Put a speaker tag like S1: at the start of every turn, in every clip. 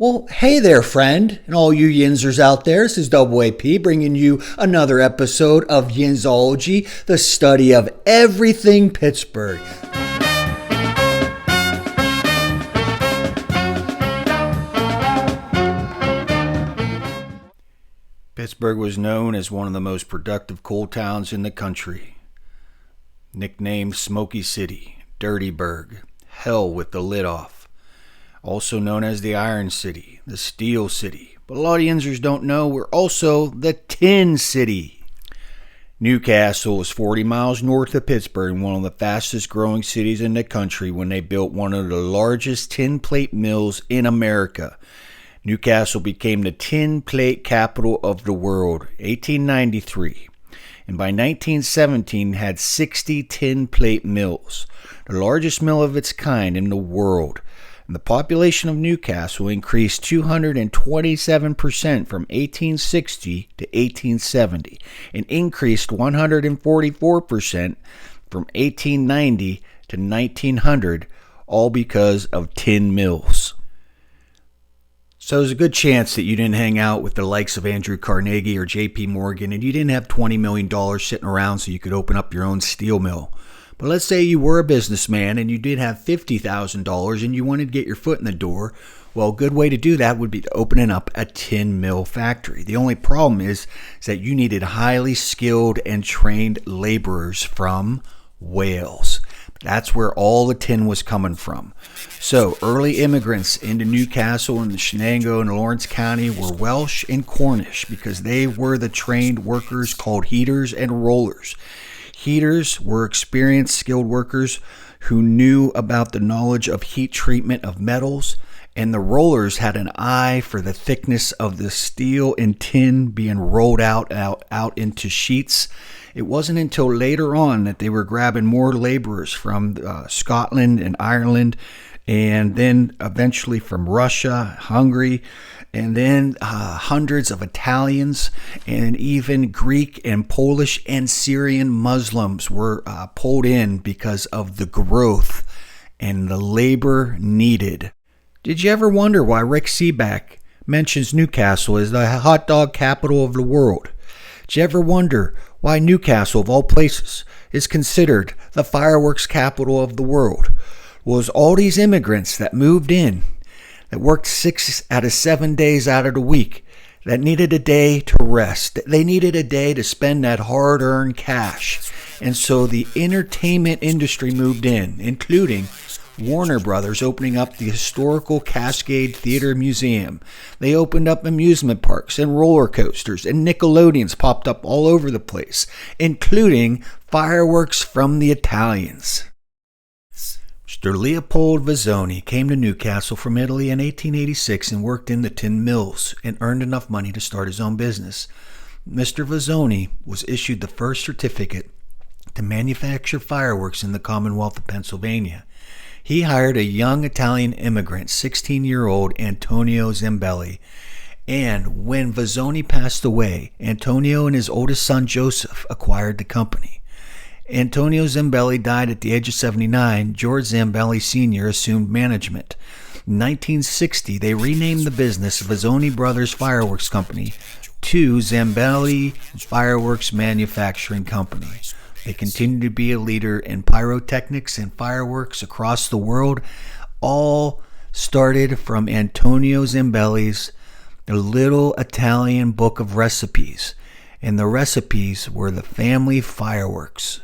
S1: Well, hey there, friend, and all you Yinzers out there. This is Double AP bringing you another episode of Yinzology, the study of everything Pittsburgh. Pittsburgh was known as one of the most productive coal towns in the country. Nicknamed Smoky City, Dirtyburg, Hell with the Lid Off. Also known as the Iron City, the Steel City. But a lot of Yinzers don't know we're also the Tin City. Newcastle is 40 miles north of Pittsburgh and one of the fastest growing cities in the country when they built one of the largest tin plate mills in America. Newcastle became the tin plate capital of the world, 1893. And by 1917 had 60 tin plate mills, the largest mill of its kind in the world. And the population of Newcastle increased 227% from 1860 to 1870 and increased 144% from 1890 to 1900, all because of tin mills. So there's a good chance that you didn't hang out with the likes of Andrew Carnegie or J.P. Morgan and you didn't have $20 million sitting around so you could open up your own steel mill. But let's say you were a businessman and you did have $50,000 and you wanted to get your foot in the door. Well, a good way to do that would be to opening up a tin mill factory. The only problem is that you needed highly skilled and trained laborers from Wales. That's where all the tin was coming from. So early immigrants into Newcastle and the Shenango and Lawrence County were Welsh and Cornish because they were the trained workers called heaters and rollers. Heaters were experienced, skilled workers who knew about the knowledge of heat treatment of metals, and the rollers had an eye for the thickness of the steel and tin being rolled out into sheets. It wasn't until later on that they were grabbing more laborers from Scotland and Ireland, and then eventually from Russia, Hungary, and then hundreds of Italians and even Greek and Polish and Syrian Muslims were pulled in because of the growth and the labor needed. Did you ever wonder why Rick Seaback mentions Newcastle as the hot dog capital of the world? Did you ever wonder why Newcastle, of all places, is considered the fireworks capital of the world? Well, it's all these immigrants that moved in, that worked 6 out of 7 days out of the week, that needed a day to rest. They needed a day to spend that hard-earned cash. And so the entertainment industry moved in, including Warner Brothers opening up the historical Cascade Theater Museum. They opened up amusement parks and roller coasters, and Nickelodeons popped up all over the place, including fireworks from the Italians. Mr. Leopold Vizzoni came to Newcastle from Italy in 1886 and worked in the tin mills and earned enough money to start his own business. Mr. Vizzoni was issued the first certificate to manufacture fireworks in the Commonwealth of Pennsylvania. He hired a young Italian immigrant, 16-year-old Antonio Zambelli, and when Vizzoni passed away, Antonio and his oldest son Joseph acquired the company. Antonio Zambelli died at the age of 79. George Zambelli Sr. assumed management. In 1960, they renamed the business Vizzoni Brothers Fireworks Company to Zambelli Fireworks Manufacturing Company. They continue to be a leader in pyrotechnics and fireworks across the world. All started from Antonio Zambelli's The Little Italian Book of Recipes, and the recipes were the family fireworks.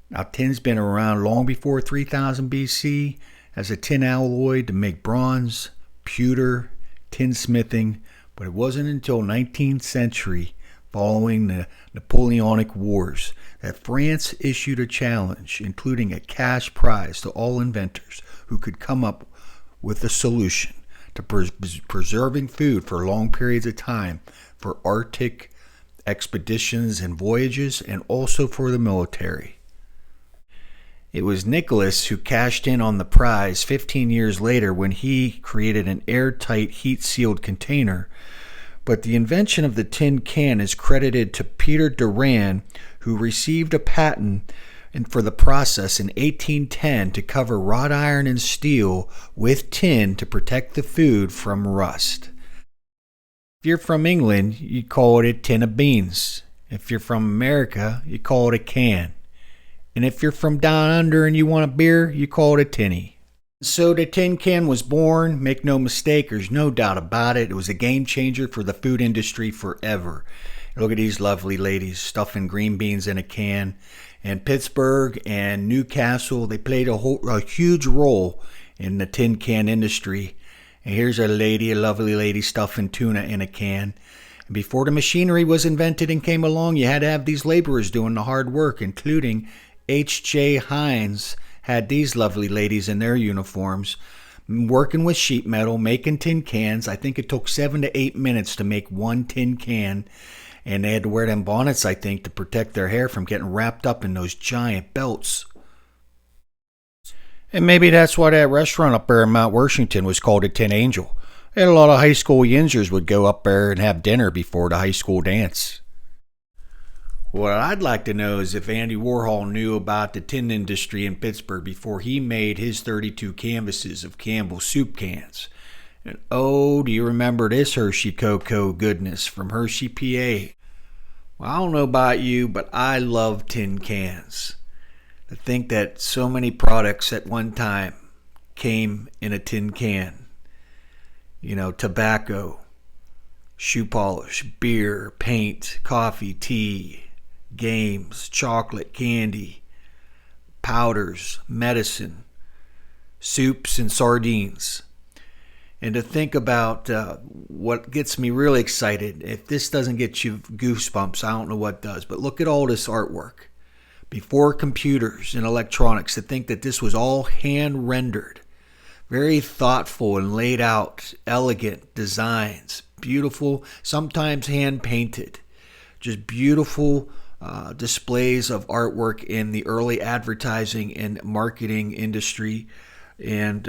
S1: Now, tin's been around long before 3000 BC as a tin alloy to make bronze, pewter, tinsmithing, but it wasn't until 19th century, following the Napoleonic Wars, that France issued a challenge, including a cash prize to all inventors who could come up with a solution to preserving food for long periods of time for Arctic expeditions and voyages, and also for the military. It was Nicholas who cashed in on the prize 15 years later when he created an airtight, heat-sealed container. But the invention of the tin can is credited to Peter Duran, who received a patent and for the process in 1810 to cover wrought iron and steel with tin to protect the food from rust. If you're from England, you call it a tin of beans. If you're from America, you call it a can. And if you're from down under and you want a beer, you call it a tinny. So the tin can was born. Make no mistake, there's no doubt about it. It was a game changer for the food industry forever. Look at these lovely ladies stuffing green beans in a can. And Pittsburgh and Newcastle, they played a huge role in the tin can industry. And here's a lovely lady stuffing tuna in a can. And before the machinery was invented and came along, you had to have these laborers doing the hard work, including H.J. Heinz had these lovely ladies in their uniforms working with sheet metal, making tin cans. I think it took 7 to 8 minutes to make one tin can. And they had to wear them bonnets, I think, to protect their hair from getting wrapped up in those giant belts. And maybe that's why that restaurant up there in Mount Washington was called a Tin Angel. And a lot of high school yinzers would go up there and have dinner before the high school dance. What I'd like to know is if Andy Warhol knew about the tin industry in Pittsburgh before he made his 32 canvases of Campbell's soup cans. And oh, do you remember this Hershey Cocoa goodness from Hershey, PA? Well, I don't know about you, but I love tin cans. To think that so many products at one time came in a tin can. You know, tobacco, shoe polish, beer, paint, coffee, tea, games, chocolate, candy, powders, medicine, soups, and sardines. And to think about what gets me really excited, if this doesn't get you goosebumps, I don't know what does. But look at all this artwork. Before computers and electronics, to think that this was all hand rendered. Very thoughtful and laid out, elegant designs. Beautiful, sometimes hand painted. Just beautiful displays of artwork in the early advertising and marketing industry. And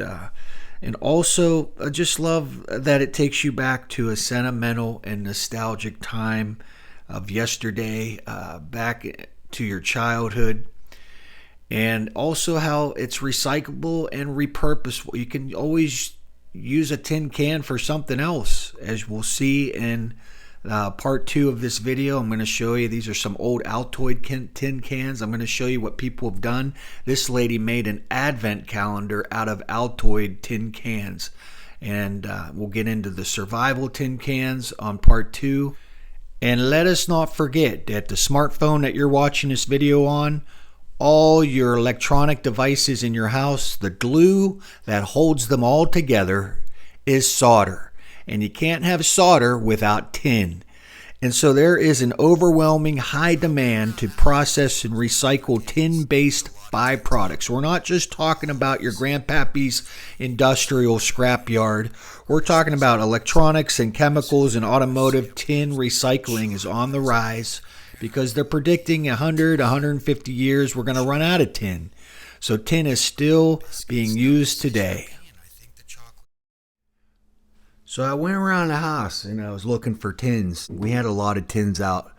S1: also, I just love that it takes you back to a sentimental and nostalgic time of yesterday, back to your childhood, and also how it's recyclable and repurposable. You can always use a tin can for something else, as we'll see in part 2 of this video. I'm going to show you, these are some old Altoid tin cans. I'm going to show you what people have done. This lady made an advent calendar out of Altoid tin cans, and we'll get into the survival tin cans on part 2. And let us not forget that the smartphone that you're watching this video on, all your electronic devices in your house, the glue that holds them all together is solder. And you can't have solder without tin. And so there is an overwhelming high demand to process and recycle tin-based byproducts. We're not just talking about your grandpappy's industrial scrapyard. We're talking about electronics and chemicals and automotive. Tin recycling is on the rise because they're predicting 100, 150 years we're going to run out of tin. So tin is still being used today. So I went around the house and I was looking for tins. We had a lot of tins out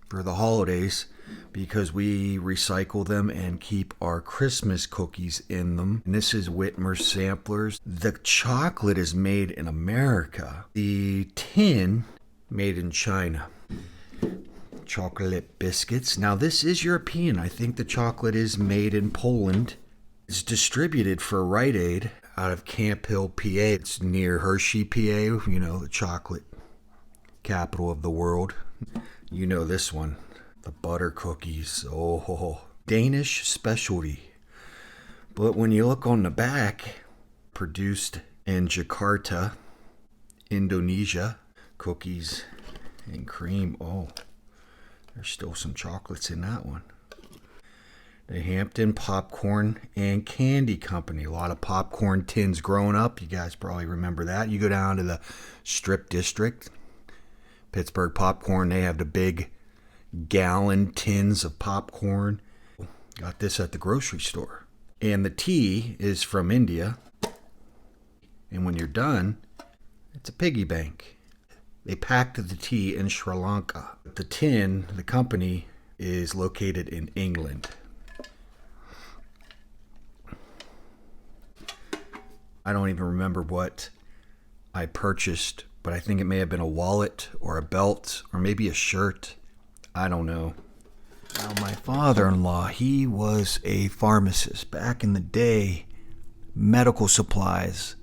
S1: for the holidays because we recycle them and keep our Christmas cookies in them. And this is Whitmer samplers. The chocolate is made in America. The tin made in China. Chocolate biscuits. Now this is European. I think the chocolate is made in Poland. It's distributed for Rite Aid out of Camp Hill, PA. It's near Hershey, PA, you know, the chocolate capital of the world. You know this one, the butter cookies. Oh, Danish specialty. But when you look on the back, produced in Jakarta, Indonesia, cookies and cream. Oh, there's still some chocolates in that one. The Hampton Popcorn and Candy Company. A lot of popcorn tins growing up. You guys probably remember that. You go down to the Strip District, Pittsburgh Popcorn. They have the big gallon tins of popcorn. Got this at the grocery store. And the tea is from India. And when you're done, it's a piggy bank. They packed the tea in Sri Lanka. The tin, the company, is located in England. I don't even remember what I purchased, but I think it may have been a wallet or a belt or maybe a shirt. I don't know. Now, my father-in-law, he was a pharmacist back in the day. Medical supplies,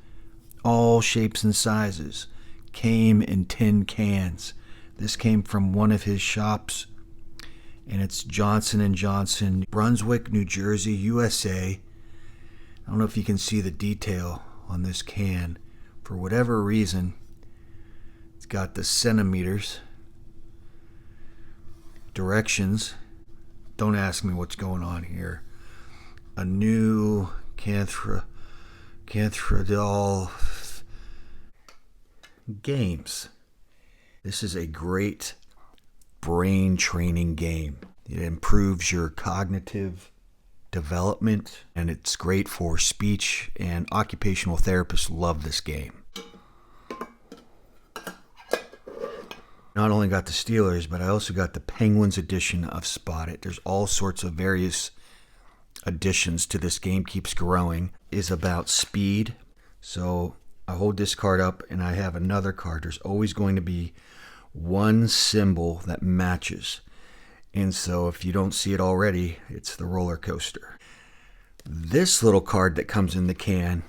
S1: all shapes and sizes, came in tin cans. This came from one of his shops, and it's Johnson & Johnson, Brunswick, New Jersey, USA. I don't know if you can see the detail on this can. For whatever reason, it's got the centimeters, directions. Don't ask me what's going on here. A new Canthodol games. This is a great brain training game. It improves your cognitive development, and it's great for speech, and occupational therapists love this game. Not only got the Steelers, but I also got the Penguins edition of Spot It. There's all sorts of various additions to this game. Keeps growing. Is about speed. So I hold this card up and I have another card. There's always going to be one symbol that matches. And so if you don't see it already, it's the roller coaster. This little card that comes in the can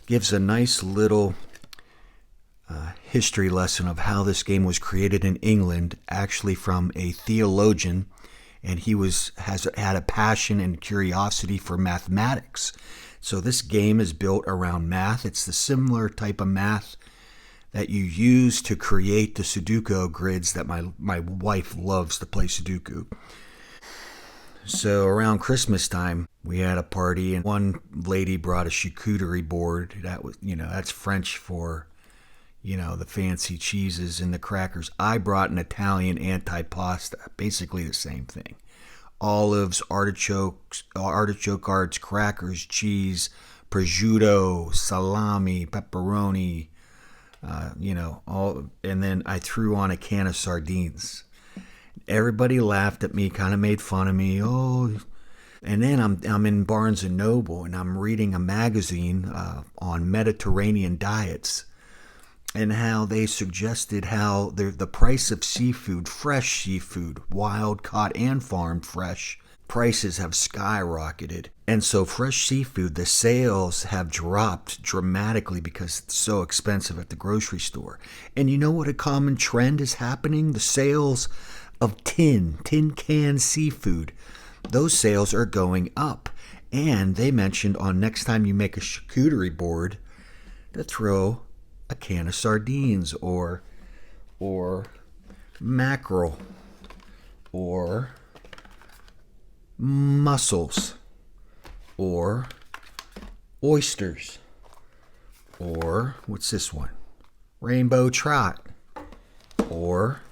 S1: gives a nice little history lesson of how this game was created in England, actually from a theologian, and he had a passion and curiosity for mathematics. So this game is built around math. It's the similar type of math that you use to create the Sudoku grids that my wife loves to play Sudoku. So around Christmas time, we had a party, and one lady brought a charcuterie board. That was, that's French for, the fancy cheeses and the crackers. I brought an Italian antipasta, basically the same thing. Olives, artichokes, artichoke hearts, crackers, cheese, prosciutto, salami, pepperoni, all. And then I threw on a can of sardines. Everybody laughed at me, kind of made fun of me. Oh, and then I'm in Barnes and Noble, and I'm reading a magazine on Mediterranean diets, and how they suggested how the price of seafood, fresh seafood, wild caught and farmed fresh, prices have skyrocketed. And so fresh seafood, the sales have dropped dramatically because it's so expensive at the grocery store. And you know what a common trend is happening? The sales of tin can seafood, those sales are going up. And they mentioned on next time you make a charcuterie board to throw a can of sardines or mackerel or mussels or oysters or what's this one? Rainbow trout or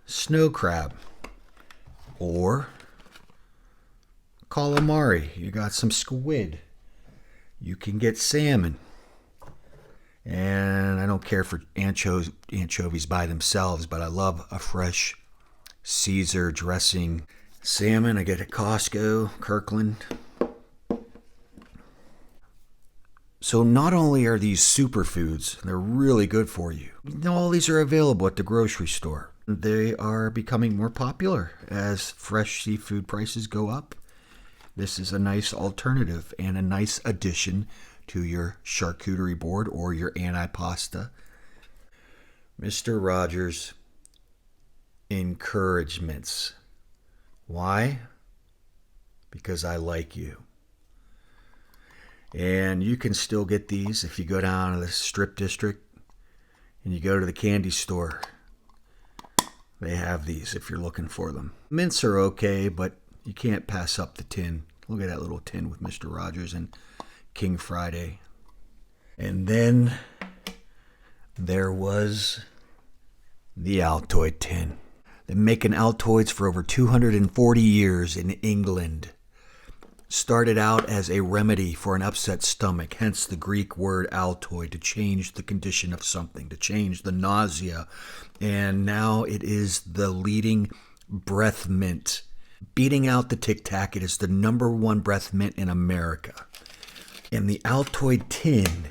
S1: snow crab or calamari. You got some squid. You can get salmon. And I don't care for anchovies by themselves, but I love a fresh Caesar dressing salmon. I get at Costco, Kirkland. So not only are these superfoods, they're really good for you. All these are available at the grocery store. They are becoming more popular as fresh seafood prices go up. This is a nice alternative and a nice addition to your charcuterie board or your antipasta. Mr. Rogers, encouragements. Why? Because I like you. And you can still get these if you go down to the Strip District and you go to the candy store. They have these if you're looking for them. Mints are okay, but you can't pass up the tin. Look at that little tin with Mr. Rogers and King Friday. And then there was the Altoid tin. They've been making Altoids for over 240 years in England. Started out as a remedy for an upset stomach, hence the Greek word Altoid, to change the condition of something, to change the nausea. And now it is the leading breath mint. Beating out the Tic Tac, it is the number one breath mint in America. And the Altoid tin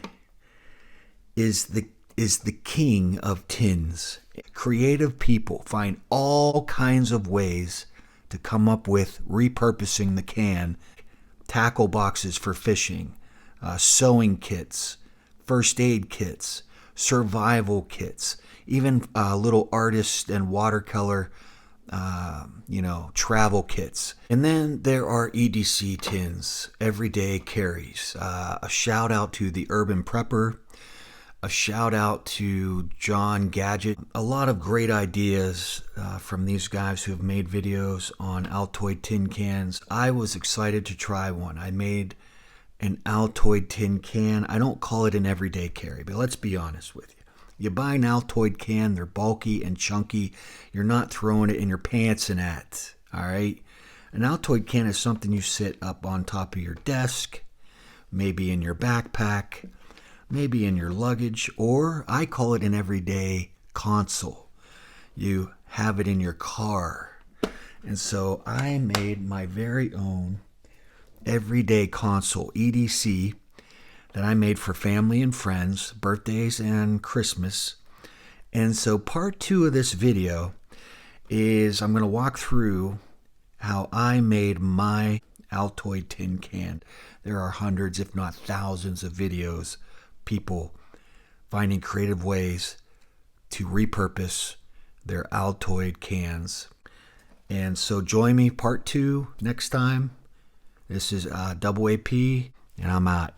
S1: is the king of tins. Creative people find all kinds of ways to come up with repurposing the can. Tackle boxes for fishing, sewing kits, first aid kits, survival kits, even little artist and watercolor travel kits. And then there are EDC tins, everyday carries. A shout out to the Urban Prepper, a shout out to John Gadget. A lot of great ideas from these guys who have made videos on Altoid tin cans. I was excited to try one. I made an Altoid tin can. I don't call it an everyday carry, but let's be honest with you. You buy an Altoid can, they're bulky and chunky. You're not throwing it in your pants and at, all right? An Altoid can is something you sit up on top of your desk, maybe in your backpack, maybe in your luggage, or I call it an everyday console. You have it in your car. And so I made my very own everyday console, EDC, that I made for family and friends, birthdays and Christmas. And so part 2 of this video is I'm going to walk through how I made my Altoid tin can. There are hundreds, if not thousands, of videos, people finding creative ways to repurpose their Altoid cans. And so join me part 2 next time. This is Double AP, and I'm out.